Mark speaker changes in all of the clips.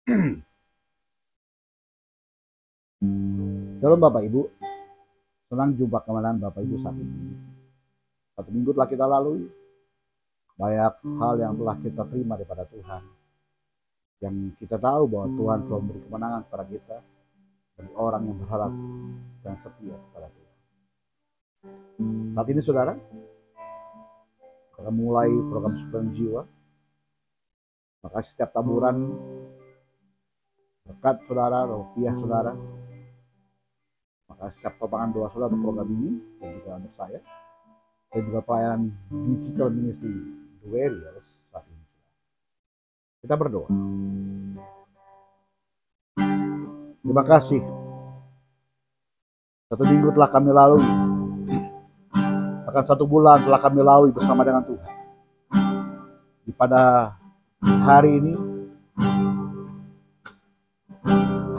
Speaker 1: Shalom Bapak Ibu, senang jumpa kembali Bapak Ibu saat ini. Satu minggu telah kita lalui, banyak hal yang telah kita terima daripada Tuhan. Yang kita tahu bahwa Tuhan telah memberi kemenangan kepada kita bagi orang yang berharap dan setia kepada Tuhan. Saat ini saudara, kita mulai program Suplai Jiwa. Maka setiap taburan berkat saudara, rupiah saudara, maka setiap topangan doa saudara untuk program ini dan juga untuk saya dan juga pelayanan digital ministry The Warriors saat ini. Kita berdoa. Terima kasih. Satu minggu telah kami lalui, bahkan 1 bulan telah kami lalui bersama dengan Tuhan. Pada hari ini,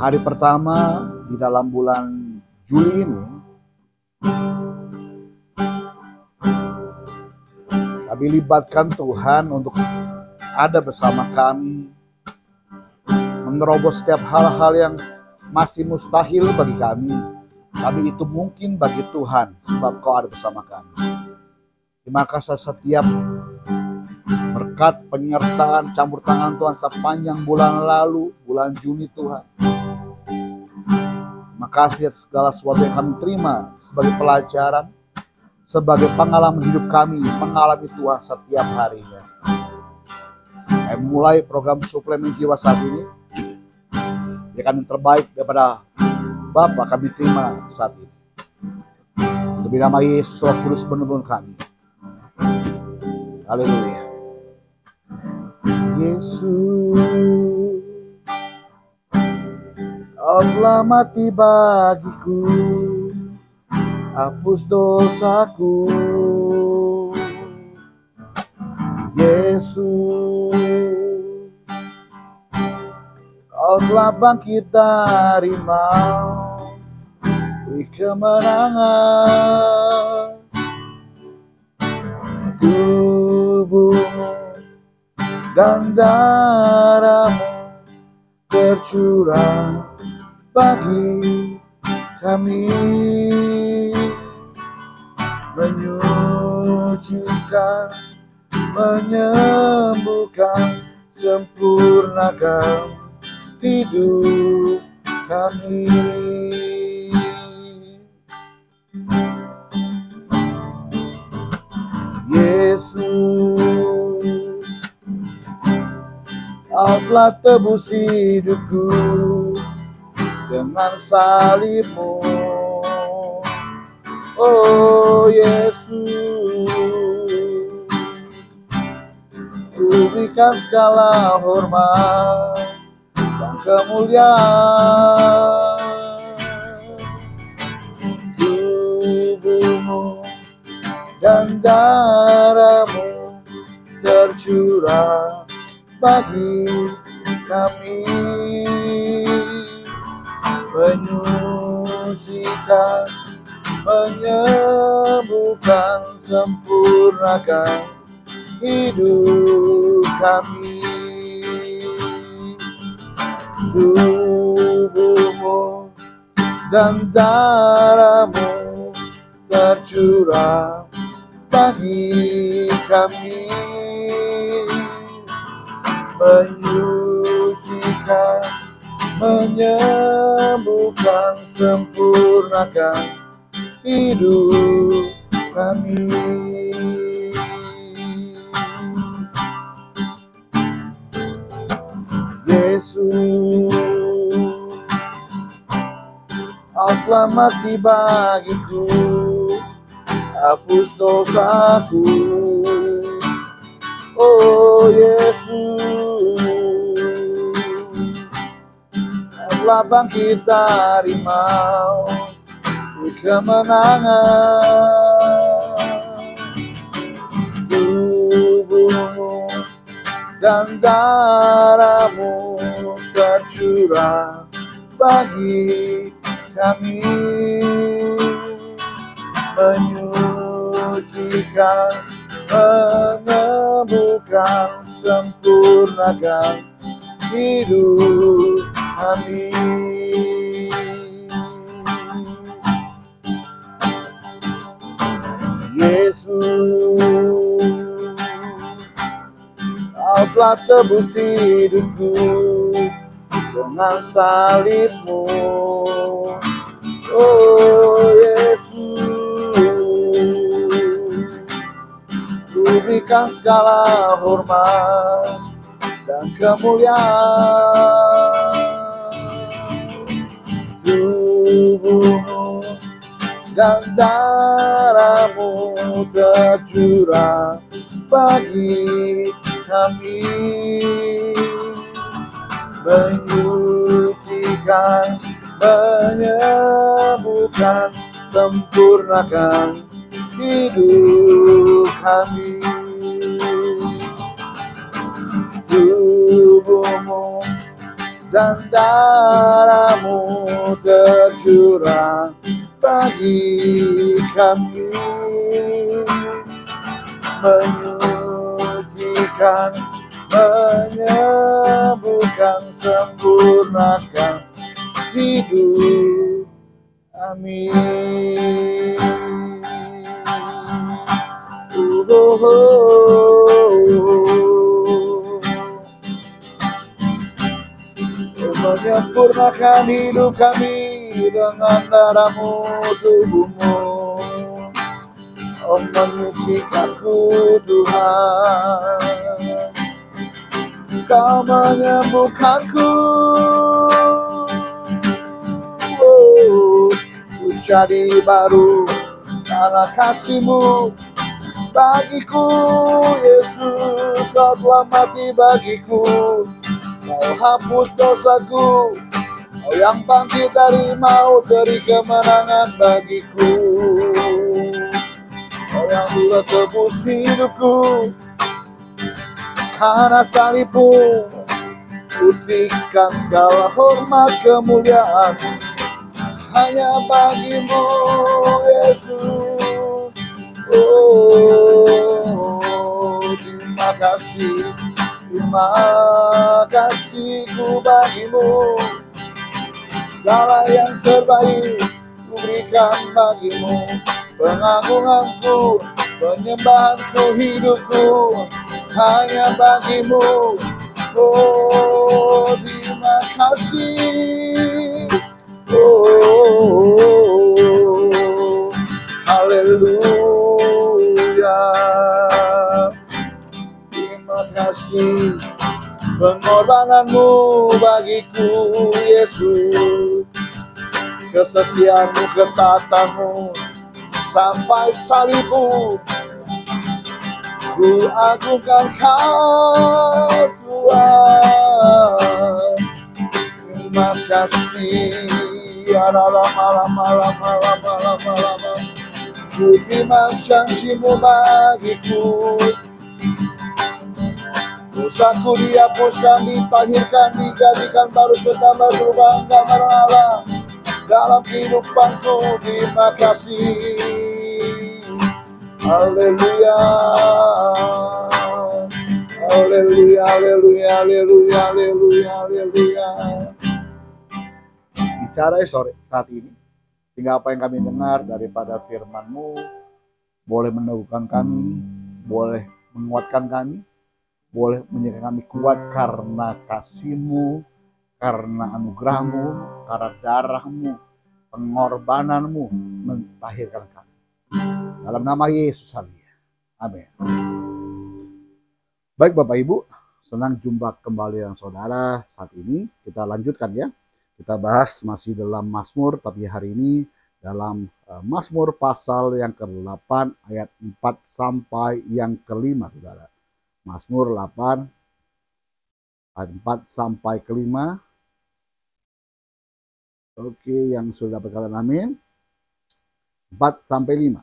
Speaker 1: hari pertama di dalam bulan Juli ini, kami libatkan Tuhan untuk ada bersama kami, menerobos setiap hal-hal yang masih mustahil bagi kami, tapi itu mungkin bagi Tuhan sebab Kau ada bersama kami. Terima kasih setiap berkat penyertaan campur tangan Tuhan sepanjang bulan lalu, bulan Juni Tuhan. Terima kasih atas segala sesuatu yang kami terima sebagai pelajaran, sebagai pengalaman hidup kami mengalami Tuhan setiap harinya. Kami mulai program suplemen jiwa saat ini, yang terbaik daripada Bapa kami terima saat ini. Demi nama Yesus, Roh Kudus menuntun kami. Haleluya. Yesus, Kau telah mati bagiku, hapus dosaku. Yesus, Kau telah bangkit dari maut, beri kemenangan. Tubuhmu dan darahmu tercurah bagi kami, menyucikan, menyembuhkan, sempurnakan hidup kami. Yesus, Kau telah tebus hidupku dengan salib-Mu. Oh Yesus, Ku berikan segala hormat dan kemuliaan. Tubuh-Mu dan darah-Mu tercurah bagi kami, menyucikan, menyembuhkan, sempurnakan hidup kami. Tubuh-Mu dan darah-Mu tercurah bagi kami, menyucikan, menyembuhkan, sempurnakan hidup kami. Yesus, Kau telah mati bagiku, hapus dosaku. Oh Yesus, Kau telah bangkit dari maut, beri kemenangan. Tubuh-Mu dan darah-Mu tercurah bagi kami, menyucikan, menyembuhkan, sempurnakan hidup Amin. Yesus, Kau telah tebus hidupku dengan salibmu. Oh Yesus, Ku berikan segala hormat dan kemuliaan. Tubuhmu dan darahmu tercurah bagi kami, menyucikan, menyembuhkan, sempurnakan hidup kami. Tubuhmu dan darahmu tercurah bagi kami, menyucikan, menyembuhkan, sempurnakan hidup kami. Menyempurnakan hidup kami dengan darahmu, tubuhmu. Oh, menyucikanku Tuhan, Kau menyembuhkanku. Ku jadi baru karena kasih-Mu bagiku. Yesus, Kau telah mati bagiku, Kau hapus dosaku, Kau yang bangkit dari maut, beri kemenangan bagiku. Kau yang telah tebus hidupku karena salibmu. Buktikan segala hormat kemuliaan hanya bagimu, Yesus. Oh, terima kasih, terima kasihku bagimu. Segala yang terbaik ku berikan bagimu. Pengagunganku, penyembahanku, hidupku hanya bagimu. Oh, terima kasih. Oh, haleluya. Terima kasih pengorbananmu bagiku, Yesus. Kesetiaanmu, ketaatanmu sampai salibmu. Ku agungkan Kau Tuhan. Terima kasih. Ku terima janji-Mu bagiku. Dosaku dihapuskan, ditahirkan, dijadikan baru setambah serupa gambaran Allah dalam kehidupanku. Terima kasih. Haleluya, haleluya, haleluya, haleluya, haleluya, haleluya. Bicara sore saat ini, sehingga apa yang kami dengar daripada firman-Mu boleh meneguhkan kami, boleh menguatkan kami, boleh menjadikan kami kuat karena kasih-Mu, karena anugerah-Mu, karena darah-Mu, pengorbanan-Mu mentahirkan kami. Dalam nama Yesus, amin. Baik Bapak Ibu, senang jumpa kembali dengan saudara. Saat ini kita lanjutkan ya. Kita bahas masih dalam Mazmur, tapi hari ini dalam Mazmur pasal yang ke-8 ayat 4 sampai yang ke-5, saudara. Mazmur 8 ayat 4 sampai ke-5. Oke, yang sudah berkata amin. 4 sampai 5.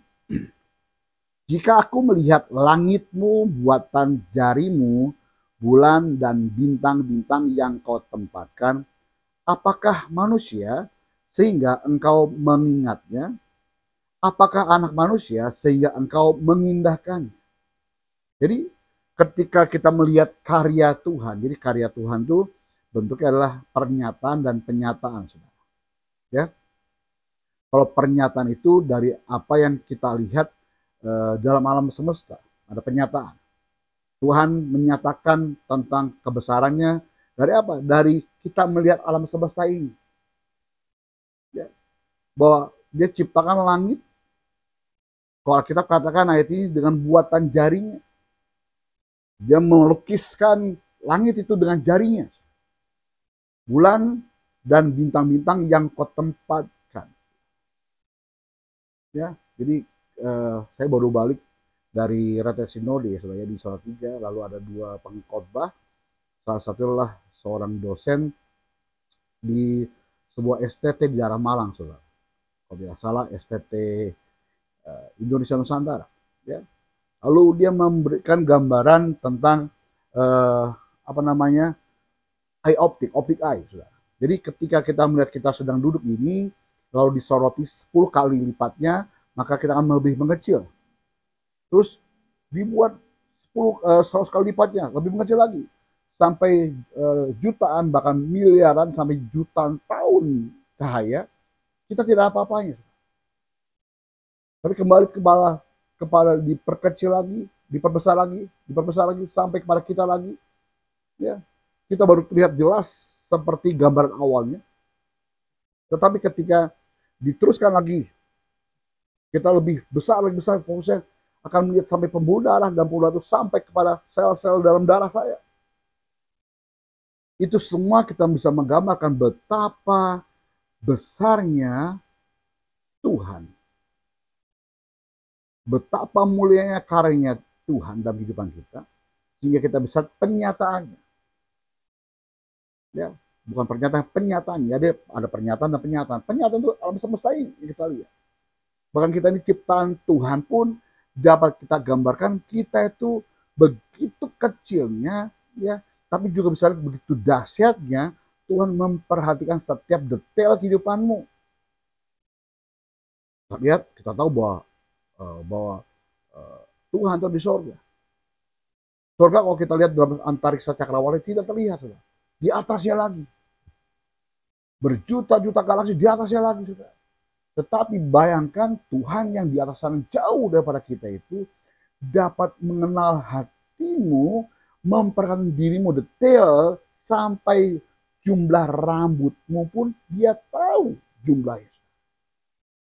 Speaker 1: Jika aku melihat langit-Mu, buatan jari-Mu, bulan dan bintang-bintang yang Kau tempatkan, apakah manusia sehingga Engkau mengingatnya? Apakah anak manusia sehingga Engkau mengindahkannya? Jadi ketika kita melihat karya Tuhan, jadi karya Tuhan itu bentuknya adalah pernyataan dan penyataan, saudara. Ya, kalau pernyataan itu dari apa yang kita lihat dalam alam semesta, ada penyataan. Tuhan menyatakan tentang kebesarannya dari apa? Dari kita melihat alam semesta ini. Ya, bahwa dia ciptakan langit. Kalau kita katakan ayat ini dengan buatan jarinya. Dia melukiskan langit itu dengan jarinya. Bulan dan bintang-bintang yang kau tempatkan. Ya, jadi saya baru balik dari retret sinode ya, saudara, di Salatiga, lalu ada 2 pengkhotbah. Salah satu adalah seorang dosen di sebuah STT di daerah Malang, saudara. Kalau tidak salah STT Indonesia Nusantara. Ya. Lalu dia memberikan gambaran tentang optik eye, saudara. Jadi ketika kita melihat kita sedang duduk ini, lalu disoroti 10 kali lipatnya, maka kita akan lebih mengecil. Terus dibuat 100 kali lipatnya, lebih mengecil lagi. Sampai jutaan, bahkan miliaran, sampai jutaan tahun cahaya, kita tidak apa-apanya. Tapi kembali kepada diperkecil lagi, diperbesar lagi, sampai kepada kita lagi. Ya, kita baru terlihat jelas seperti gambaran awalnya. Tetapi ketika diteruskan lagi, kita lebih besar, fokusnya akan melihat sampai pembuluh darah, dan pembuluh darah itu sampai kepada sel-sel dalam darah saya. Itu semua kita bisa menggambarkan betapa besarnya Tuhan. Betapa mulianya karyanya Tuhan dalam kehidupan kita, sehingga kita bisa penyataannya. Ya, bukan pernyataan, penyataan. Jadi ada pernyataan dan penyataan. Penyataan itu alam semesta ini kita lihat. Bahkan kita ini ciptaan Tuhan pun dapat kita gambarkan, kita itu begitu kecilnya, ya, tapi juga bisa begitu dahsyatnya Tuhan memperhatikan setiap detail kehidupanmu. Kita lihat, kita tahu bahwa Tuhan itu di sorga. Sorga kalau kita lihat dalam antariksa cakrawala tidak terlihat, saudara. Di atasnya lagi, berjuta-juta galaksi di atasnya lagi, saudara. Tetapi bayangkan Tuhan yang di atas sana jauh daripada kita itu dapat mengenal hatimu, memperhatikan dirimu detail, sampai jumlah rambutmu pun dia tahu jumlahnya.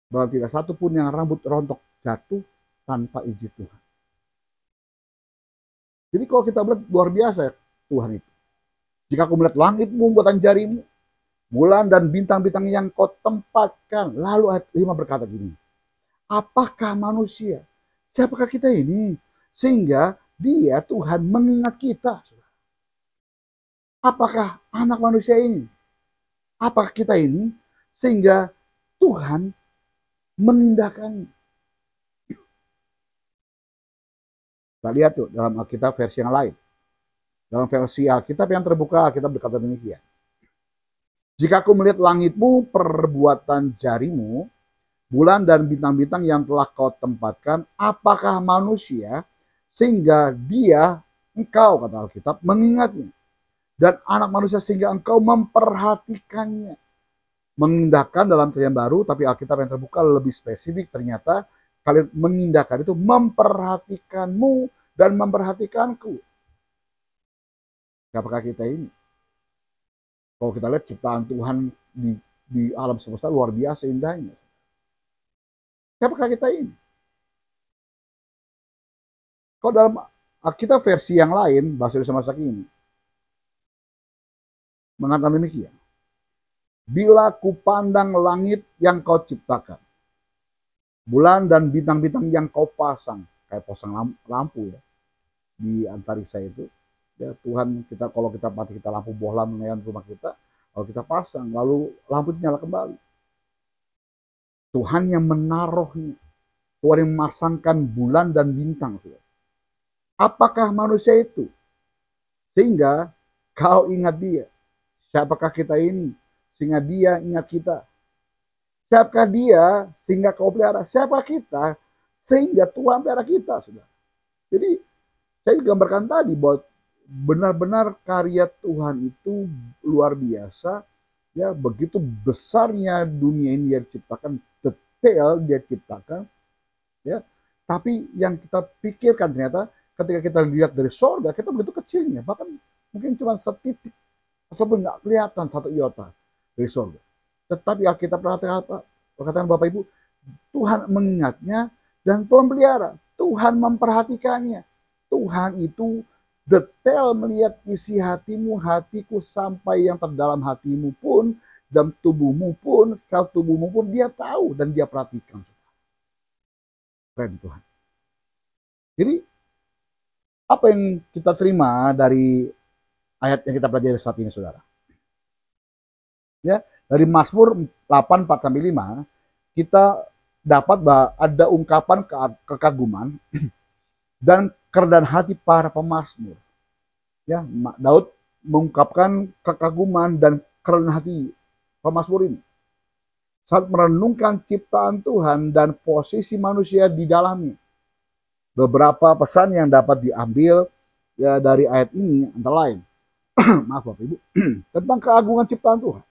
Speaker 1: Bahwa tidak satu pun yang rambut rontok jatuh tanpa izin Tuhan. Jadi kalau kita melihat luar biasa ya Tuhan itu. Jika aku melihat langitmu, buatan jarimu, bulan dan bintang-bintang yang kau tempatkan. Lalu ayat 5 berkata gini, apakah manusia? Siapakah kita ini? Sehingga dia, Tuhan, mengingat kita. Apakah anak manusia ini? Apakah kita ini? Sehingga Tuhan mengindahkannya. Kita lihat tuh dalam Alkitab versi yang lain. Dalam versi Alkitab yang terbuka, Alkitab berkata demikian. Jika aku melihat langitmu, perbuatan jarimu, bulan dan bintang-bintang yang telah kau tempatkan, apakah manusia sehingga dia, engkau, kata Alkitab, mengingatnya. Dan anak manusia sehingga engkau memperhatikannya. Mengindahkan dalam Perjanjian Baru, tapi Alkitab yang terbuka lebih spesifik, ternyata kalian mengindahkan itu memperhatikanmu dan memperhatikanku. Siapakah kita ini? Kalau kita lihat ciptaan Tuhan di alam semesta luar biasa indahnya. Siapakah kita ini? Kalau dalam kita versi yang lain, bahasa Indonesia masa kini, mengatakan demikian. Bila ku pandang langit yang kau ciptakan, bulan dan bintang-bintang yang kau pasang, kayak pasang lampu ya, di antariksa itu. Ya, Tuhan, kalau kita mati, kita lampu bohlam menyalakan rumah kita, kalau kita pasang, lalu lampu itu nyala kembali. Tuhan yang menaruhnya, Tuhan yang memasangkan bulan dan bintang. Apakah manusia itu? Sehingga kau ingat dia. Siapakah kita ini? Sehingga dia ingat kita. Siapakah dia? Sehingga kau pelihara. Siapa kita? Sehingga Tuhan pelihara kita. Sudah. Jadi saya gambarkan tadi bahwa benar-benar karya Tuhan itu luar biasa. Ya, begitu besarnya dunia ini dia ciptakan, detail dia ciptakan, ya. Tapi yang kita pikirkan ternyata ketika kita lihat dari sorga, kita begitu kecilnya, bahkan mungkin cuma setitik ataupun nggak kelihatan satu iota dari sorga. Tetapi Alkitab perkataan Bapak Ibu, Tuhan mengingatnya dan Tuhan pelihara, Tuhan memperhatikannya. Tuhan itu detail melihat isi hatimu, hatiku, sampai yang terdalam hatimu pun, dan tubuhmu pun, sel tubuhmu pun dia tahu dan dia perhatikan. Keren Tuhan. Jadi apa yang kita terima dari ayat yang kita pelajari saat ini, saudara? Ya, dari Mazmur 8:4-5 kita dapat bahwa ada ungkapan kekaguman dan kerendahan hati para pemazmur. Ya, Daud mengungkapkan kekaguman dan kerendahan hati pemazmur ini saat merenungkan ciptaan Tuhan dan posisi manusia di dalamnya. Beberapa pesan yang dapat diambil ya dari ayat ini antara lain, maaf Bapak Ibu, tentang keagungan ciptaan Tuhan.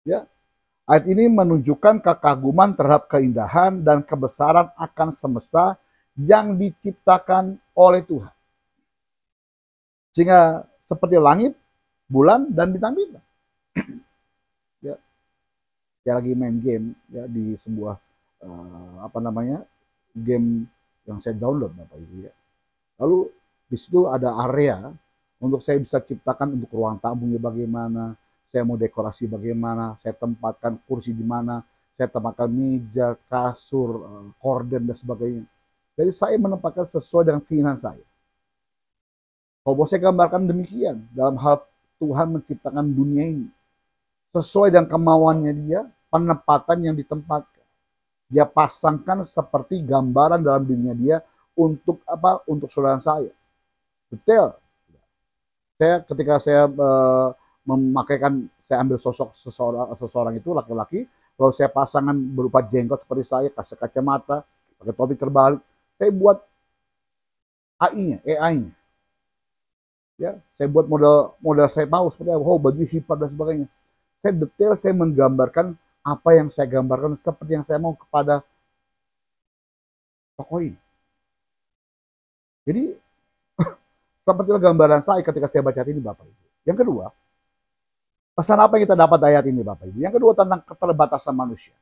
Speaker 1: Ya, ayat ini menunjukkan kekaguman terhadap keindahan dan kebesaran akan semesta yang diciptakan oleh Tuhan. Sehingga seperti langit, bulan, dan bintang-bintang. Ya, saya lagi main game ya di sebuah game yang saya download Bapak Ibu ya. Lalu di situ ada area untuk saya bisa ciptakan untuk ruang tamunya bagaimana, saya mau dekorasi bagaimana, saya tempatkan kursi di mana, saya tempatkan meja, kasur, korden dan sebagainya. Jadi saya menempatkan sesuai dengan keinginan saya. Kalau saya gambarkan demikian dalam hal Tuhan menciptakan dunia ini sesuai dengan kemauannya dia, penempatan yang ditempatkan. Dia pasangkan seperti gambaran dalam dirinya dia untuk apa? Untuk saudara saya. Detail. Ketika saya memakaikan, saya ambil sosok seseorang itu laki-laki, lalu saya pasangan berupa jenggot seperti saya, kasih kacamata, pakai topi terbalik, saya buat AI-nya. Ya, saya buat model saya tahu seperti apa, baju hipar dan sebagainya. Saya detail, saya menggambarkan apa yang saya gambarkan seperti yang saya mau kepada tokoh ini. Jadi seperti gambaran saya ketika saya baca ini Bapak Ibu. Yang kedua, pesan apa yang kita dapat ayat ini Bapak Ibu? Yang kedua tentang keterbatasan manusia.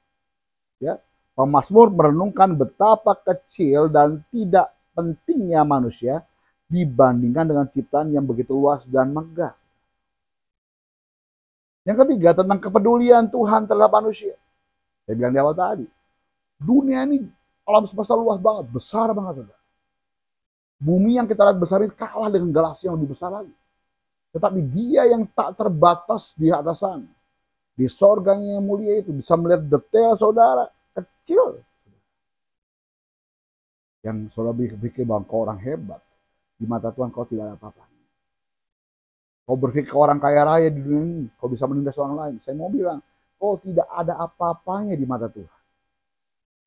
Speaker 1: Ya, pemazmur merenungkan betapa kecil dan tidak pentingnya manusia dibandingkan dengan ciptaan yang begitu luas dan megah. Yang ketiga tentang kepedulian Tuhan terhadap manusia. Saya bilang di awal tadi, dunia ini alam semesta luas banget, besar banget. Bumi yang kita lihat besar ini kalah dengan galaksi yang lebih besar lagi. Tetapi dia yang tak terbatas di atas sana, di sorganya yang mulia itu, bisa melihat detail saudara, kecil. Yang saudara berpikir bahwa kau orang hebat, di mata Tuhan kau tidak ada apa-apa. Kau berpikir orang kaya raya di dunia ini, kau bisa menindas orang lain. Saya mau bilang, kau tidak ada apa-apanya di mata Tuhan.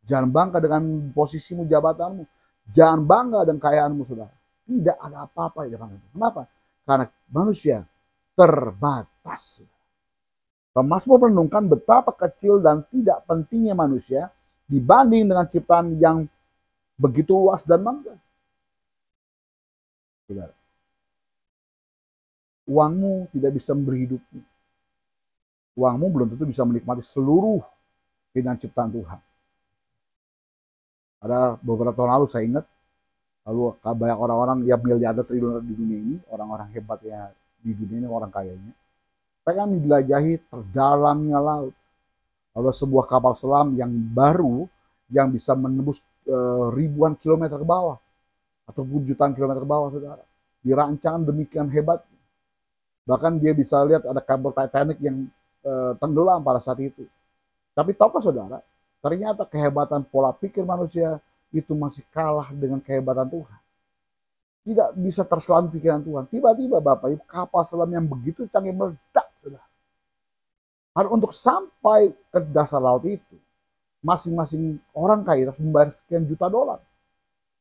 Speaker 1: Jangan bangga dengan posisimu, jabatanmu. Jangan bangga dengan kekayaanmu, saudara. Tidak ada apa-apa di depan Tuhan. Kenapa? Karena manusia terbatas. Pemazmur merenungkan betapa kecil dan tidak pentingnya manusia dibanding dengan ciptaan yang begitu luas dan megah. Saudara, uangmu tidak bisa memberi hidupmu. Uangmu belum tentu bisa menikmati seluruh keindahan ciptaan Tuhan. Ada beberapa tahun lalu saya ingat, lalu banyak orang-orang yang miliarder triliuner di dunia ini, orang-orang hebatnya di dunia ini, orang kayanya, pengen menjelajahi terdalamnya laut. Lalu sebuah kapal selam yang baru yang bisa menembus ribuan kilometer ke bawah atau jutaan kilometer ke bawah, saudara. Dirancang demikian hebatnya. Bahkan dia bisa lihat ada kabel Titanic yang tenggelam pada saat itu. Tapi tahukah saudara, ternyata kehebatan pola pikir manusia itu masih kalah dengan kehebatan Tuhan. Tidak bisa terselam pikiran Tuhan. Tiba-tiba Bapak Ibu, kapal selam yang begitu canggih meledak, saudara. Harus untuk sampai ke dasar laut itu, masing-masing orang kaya harus membayar sekian juta dolar.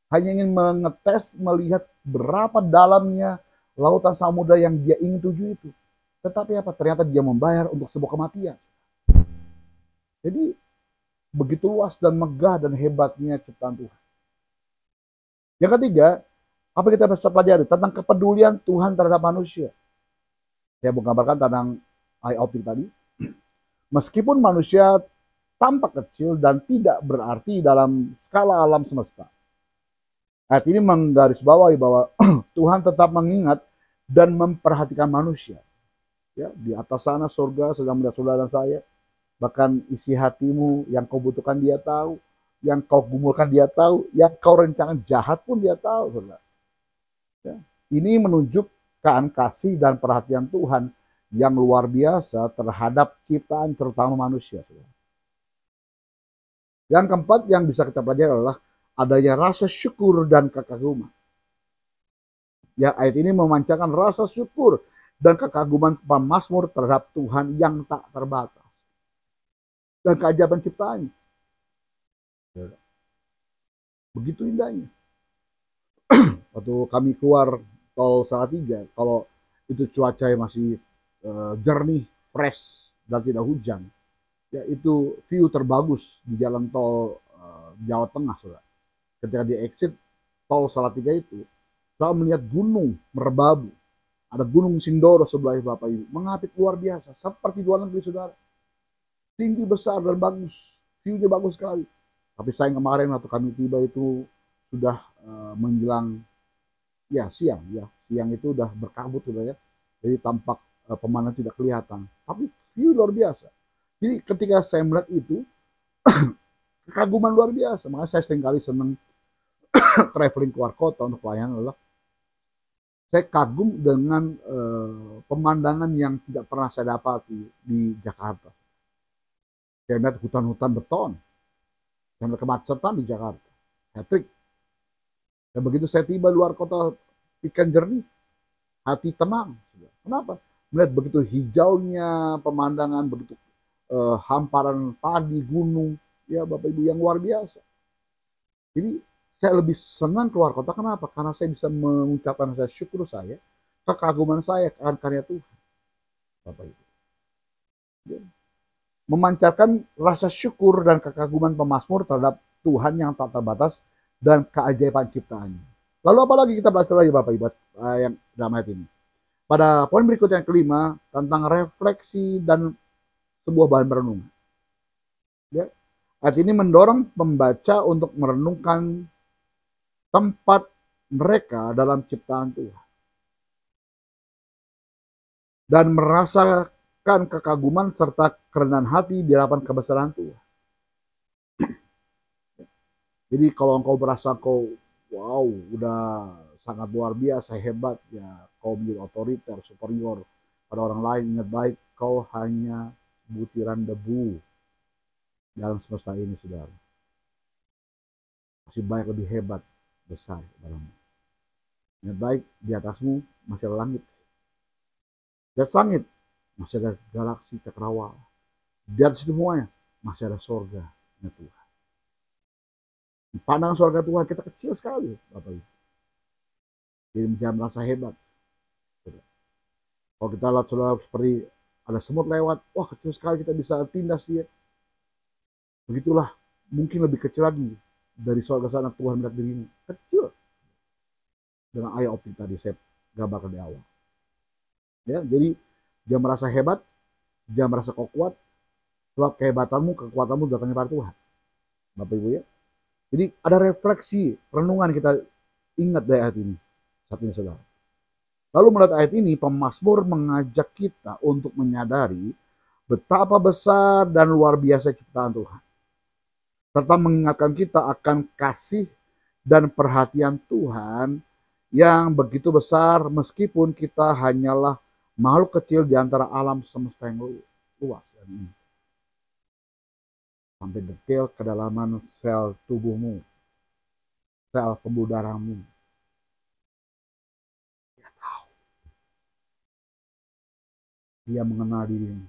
Speaker 1: Hanya ingin mengetes, melihat berapa dalamnya lautan samudra yang dia ingin tuju itu. Tetapi apa? Ternyata dia membayar untuk sebuah kematian. Jadi begitu luas dan megah dan hebatnya ciptaan Tuhan. Yang ketiga, apa kita bisa pelajari tentang kepedulian Tuhan terhadap manusia. Saya menggambarkan tentang IOP tadi. Meskipun manusia tampak kecil dan tidak berarti dalam skala alam semesta. Ayat ini menggarisbawahi bahwa Tuhan tetap mengingat dan memperhatikan manusia. Ya, di atas sana surga sedang melihat saudara dan saya. Bahkan isi hatimu yang kau butuhkan dia tahu, yang kau gumulkan dia tahu, yang kau rencanakan jahat pun dia tahu, saudara. Ya. Ini menunjukkan kasih dan perhatian Tuhan yang luar biasa terhadap ciptaan terutama manusia. Saudara. Yang keempat yang bisa kita pelajari adalah adanya rasa syukur dan kekaguman. Ya, ayat ini memancarkan rasa syukur dan kekaguman pemazmur terhadap Tuhan yang tak terbatas. Dan keajaiban ciptaannya. Begitu indahnya. Waktu kami keluar tol Salatiga, kalau itu cuaca masih jernih, fresh, dan tidak hujan, ya itu view terbagus di jalan tol Jawa Tengah, saudara. Ketika di exit tol Salatiga itu, saya melihat gunung merbabu. Ada gunung Sindoro sebelah Bapak Ibu, mengapit luar biasa, seperti luar negeri, saudara. Tinggi, besar, dan bagus. View-nya bagus sekali. Tapi sayang kemarin waktu kami tiba itu sudah menjelang ya siang. Ya siang itu udah berkabut sudah ya. Jadi tampak pemandangan tidak kelihatan. Tapi view luar biasa. Jadi ketika saya melihat itu, kekaguman luar biasa. Makanya saya seringkali senang traveling keluar kota untuk pelayanan adalah saya kagum dengan pemandangan yang tidak pernah saya dapati di Jakarta. Saya melihat hutan-hutan beton. Saya melihat kemacetan di Jakarta. Hat-trick. Dan begitu saya tiba luar kota, ikan jernih, hati tenang. Kenapa? Melihat begitu hijaunya pemandangan, begitu hamparan padi, gunung, ya Bapak Ibu yang luar biasa. Jadi saya lebih senang keluar kota. Kenapa? Karena saya bisa mengucapkan rasa syukur saya, kekaguman saya akan karya Tuhan. Bapak Ibu. Ya. Memancarkan rasa syukur dan kekaguman pemazmur terhadap Tuhan yang tak terbatas dan keajaiban ciptaannya. Lalu apalagi kita belajar lagi Bapak Ibu yang dalam ayat ini. Pada poin berikutnya yang kelima tentang refleksi dan sebuah bahan merenung. Ya. Ayat ini mendorong pembaca untuk merenungkan tempat mereka dalam ciptaan Tuhan. Dan merasakan kekaguman serta kerendahan hati di hadapan kebesaran Tuhan. Jadi kalau engkau merasa kau wow udah sangat luar biasa hebat ya kau menjadi otoriter superior pada orang lain, ingat baik kau hanya butiran debu dalam semesta ini saudara. Masih banyak lebih hebat besar dalammu. Ingat baik di atasmu masih ada langit. Di atas langit masih ada galaksi cakrawala. Di atas itu semuanya masih ada sorga ya Tuhan. Di pandangan sorga Tuhan kita kecil sekali Bapak Ibu. Jadi jangan merasa hebat. Kalau kita lihat saudara seperti ada semut lewat, wah kecil sekali kita bisa tindas dia. Begitulah mungkin lebih kecil lagi dari sorga sana Tuhan melihat dirimu. Kecil. Dengan ayat optik tadi saya gambarkan di awal. Ya, jadi jangan merasa hebat, jangan merasa kau kuat, sebab kehebatanmu, kekuatanmu datangnya dari Tuhan. Bapak Ibu ya. Jadi ada refleksi, renungan kita ingat dari ayat ini. Saat ini saudara. Lalu melihat ayat ini, pemazmur mengajak kita untuk menyadari betapa besar dan luar biasa ciptaan Tuhan. Serta mengingatkan kita akan kasih dan perhatian Tuhan yang begitu besar meskipun kita hanyalah makhluk kecil di antara alam semesta yang luas. Sampai detail kedalaman sel tubuhmu, sel pembuluh darahmu. Dia tahu. Dia mengenal dirimu.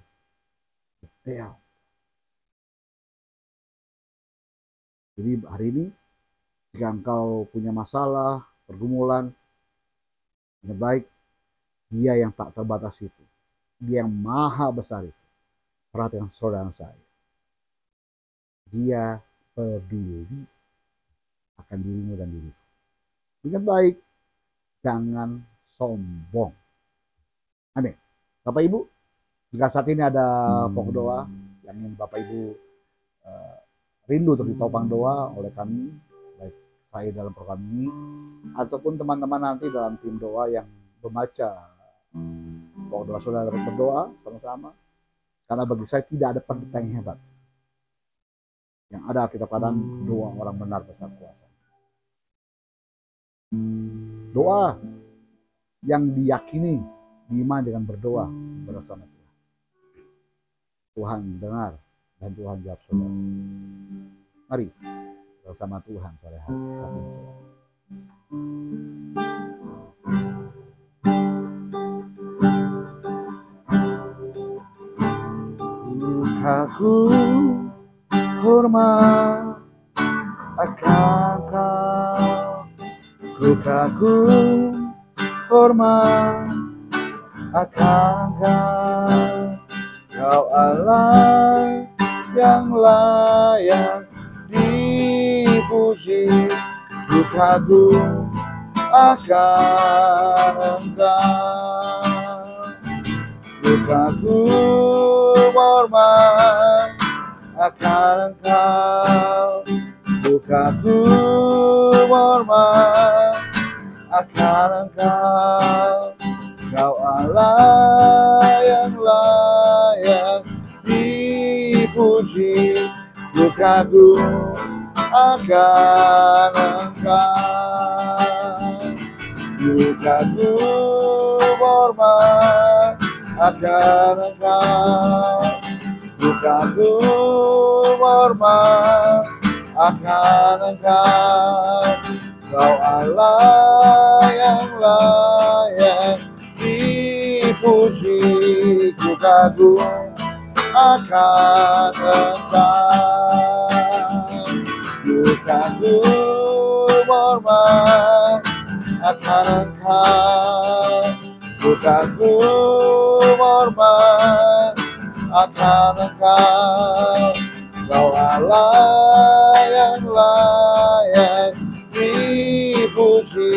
Speaker 1: Detail. Jadi hari ini, jika engkau punya masalah, pergumulan, yang baik, Dia yang tak terbatas itu, Dia yang maha besar itu. Perhatikan saudara saya, Dia peduli akan dirimu dan diriku. Ingat baik, jangan sombong. Amin. Bapak Ibu, jika saat ini ada pokok doa yang ingin Bapak Ibu rindu untuk ditopang doa oleh kami, baik saya dalam program ini ataupun teman-teman nanti dalam tim doa yang membaca pokok doa saudara berdoa sama-sama. Karena bagi saya tidak ada pendeta yang hebat. Yang ada kita padang doa orang benar besar kuasa. Doa yang diyakini diiman dengan berdoa bersama Tuhan. Tuhan dengar dan Tuhan jawab saudara. Mari bersama Tuhan sore hari ini. Aku hormat akan Kau, aku hormat akan Kau Allah yang layak dipuji, ku kagum akan Engkau, ku kagum hormat akan Engkau, ku kagum hormat akan Engkau, Kau Allah yang layak dipuji, ku kagum akan Engkau, ku kagum hormat akan Engkau, ku kagum hormat akan Engkau, Kau Allah yang layak dipuji, ku kagum akan Engkau, ku kagum hormat akan Engkau, ku kagum hormat akan Engkau, Kau Allah yang layak dipuji,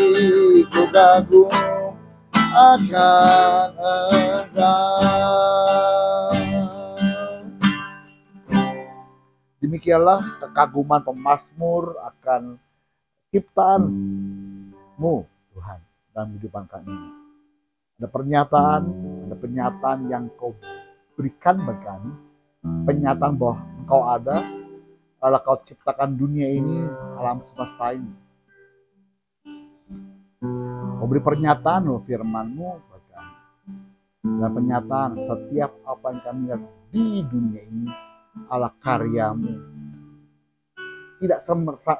Speaker 1: ku kagum akan Engkau. Demikianlah kekaguman pemazmur akan ciptaan-Mu Tuhan dalam kehidupan kami. Ada pernyataan yang Kau berikan bagi kami, pernyataan bahwa Engkau ada, kalau Kau ciptakan dunia ini, alam semesta ini. Kau beri pernyataan firman-Mu bagi kami. Dan pernyataan setiap apa yang kami lihat di dunia ini adalah karya-Mu. Tidak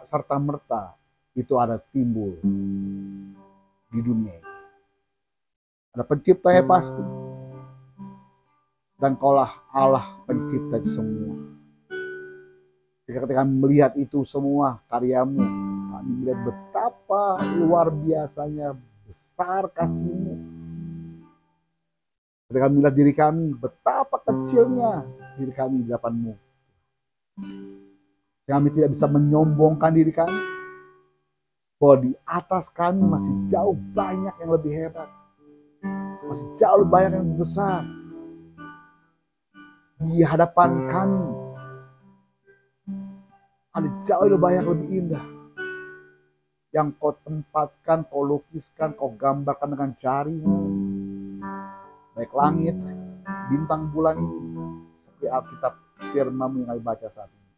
Speaker 1: serta-merta itu ada timbul di dunia ini. Ada penciptanya pasti. Dan Kaulah Allah pencipta itu semua. Ketika melihat itu semua karya-Mu, kami melihat betapa luar biasanya besar kasih-Mu. Ketika melihat diri kami, betapa kecilnya diri kami di hadapan-Mu. Kami tidak bisa menyombongkan diri kami, bahwa di atas kami masih jauh banyak yang lebih hebat, masih jauh banyak yang lebih besar. Di hadapan kami ada jauh lebih banyak, lebih indah yang Kau tempatkan, Kau lukiskan, Kau gambarkan dengan jari-Mu, baik langit, bintang, bulan ini, seperti Alkitab firman-Mu yang kami baca saat ini.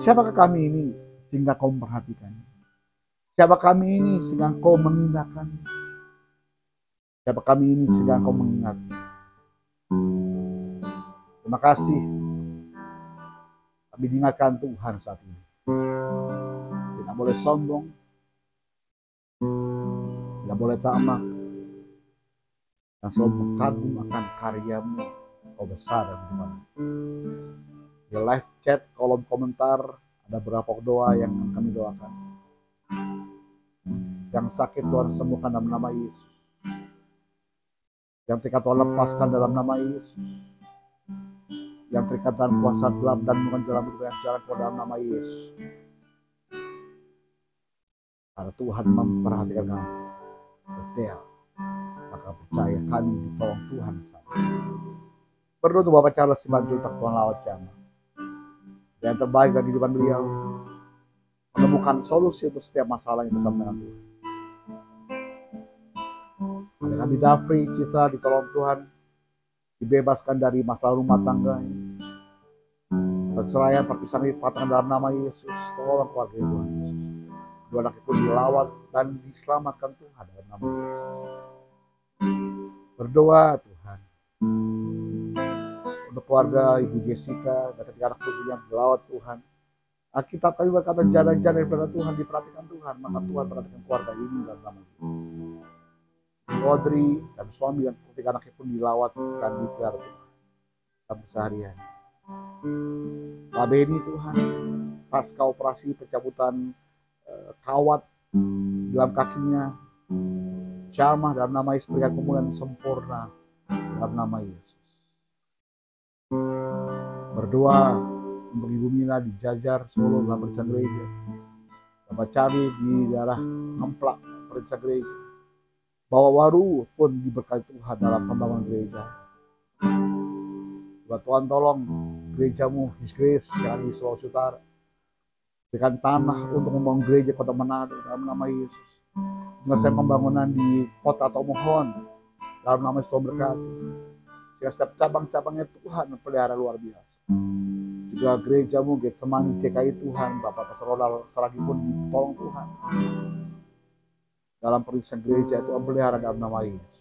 Speaker 1: Siapakah kami ini sehingga Kau memperhatikan? Siapa kami ini sehingga Kau mengindahkan? Siapa kami ini sehingga Kau mengingat? Terima kasih. Kami diingatkan Tuhan saat ini. Tidak boleh sombong, tidak boleh tamak, dan selalu kagum akan karya-Mu, Kau besar dan gimana. Di live chat, kolom komentar, ada beberapa doa yang akan kami doakan. Yang sakit Tuhan sembuhkan dalam nama Yesus. Yang terikat Tuhan lepaskan dalam nama Yesus. Yang terikat dalam kuasa gelap dan menjelang yang jalan keluar dalam nama Yesus. Karena Tuhan memperhatikan kami detail, maka percaya kami ditolong Tuhan. Berdoa untuk Bapak Charles Simanjuntak, Tuhan lawat jamaah. Yang terbaik bagi kehidupan beliau, menemukan solusi untuk setiap masalah yang bersama dengan Tuhan. Ada kami Dafri, kita ditolong Tuhan, dibebaskan dari masalah rumah tangga, perceraian, perpisahan, dipatahkan dalam nama Yesus. Tolong keluarga Tuhan Yesus. Dua anak itu dilawat dan diselamatkan Tuhan dalam nama Yesus. Berdoa Tuhan untuk keluarga Ibu Jessica dan ketiga anak putu yang dilawat Tuhan. Alkitab kami berkata jalan-jalan daripada Tuhan diperhatikan Tuhan, maka Tuhan perhatikan keluarga ini dalam nama Yesus. Audrey dan suami dan ketiga anaknya pun dilawat dan dipelihara Tuhan dalam keseharian. Pak Beni Tuhan, pasca operasi pencabutan kawat dalam kakinya, jamah dalam nama Yesus, berikan pemulihan sempurna dalam nama Yesus. Berdoa untuk Ibu Mila di Jajar, Solo dalam Perintah Gereja. Bapak Cabi di daerah Ngemplak, Perintah Gereja. Bawa Waru pun diberkati Tuhan dalam pembangunan gereja. Tuhan tolong gerejamu, His Grace yang di Sulawesi Utara. Berikan tanah untuk membangun gereja Kota Manado dalam nama Yesus. Menyelesaikan pembangunan di kota Tomohon dalam nama Yesus berkati. Sehingga setiap cabang-cabangnya Tuhan pelihara luar biasa. Juga gerejamu Getsemani CKI Tuhan, Bapak Pastor Ronald Saragi pun ditolong Tuhan. Dalam perincian gereja itu pelihara dalam nama Yesus.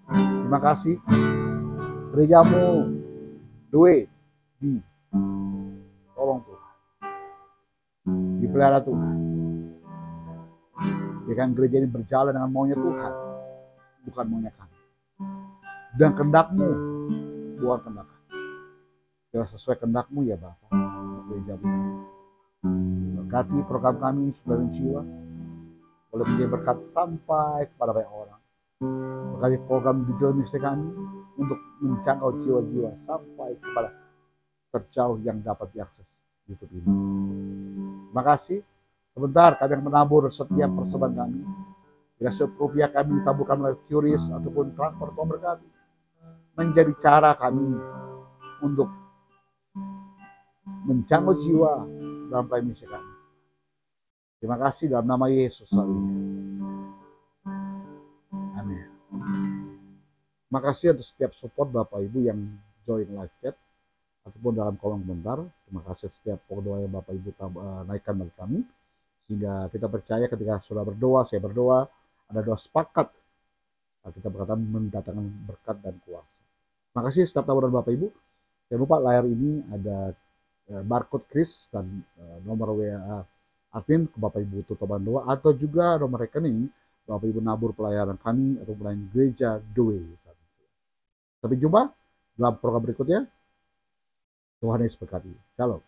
Speaker 1: Terima kasih. Gerejamu Due di tolong Tuhan. Dipelihara Tuhan. Biarkan gereja ini berjalan dengan maunya Tuhan, bukan maunya kami. Dan kehendak-Mu, bukan kehendak kami. Biar sesuai kehendak-Mu ya Bapak. Gereja ini. Berkati program kami Saudara Jiwa. Boleh menjadi berkat sampai kepada banyak orang. Berkati program digital ministry kami untuk menjangkau jiwa-jiwa sampai kepada terjauh yang dapat diakses YouTube ini. Terima kasih. Sebentar kami akan menabur setiap persembahan kami. Bila rupiah kami ditaburkan oleh QRIS ataupun transfer berkati menjadi cara kami untuk menjangkau jiwa dalam pelayanan misi kami. Terima kasih dalam nama Yesus. Amin. Terima kasih atas setiap support Bapak Ibu yang join live chat ataupun dalam kolom komentar. Terima kasih setiap doa yang Bapak Ibu naikkan bagi kami. Sehingga kita percaya ketika sudah berdoa, saya berdoa, ada doa sepakat. Kita berkata mendatangkan berkat dan kuasa. Terima kasih setiap taburan Bapak Ibu. Jangan lupa layar ini ada barcode Kris dan nomor WA admin ke Bapak Ibu Tutoban Doa atau juga nomor rekening Bapak Ibu nabur pelayanan kami atau pelayanan gereja Due. Sampai jumpa dalam program berikutnya. Tuhan Yesus berkati. Shalom.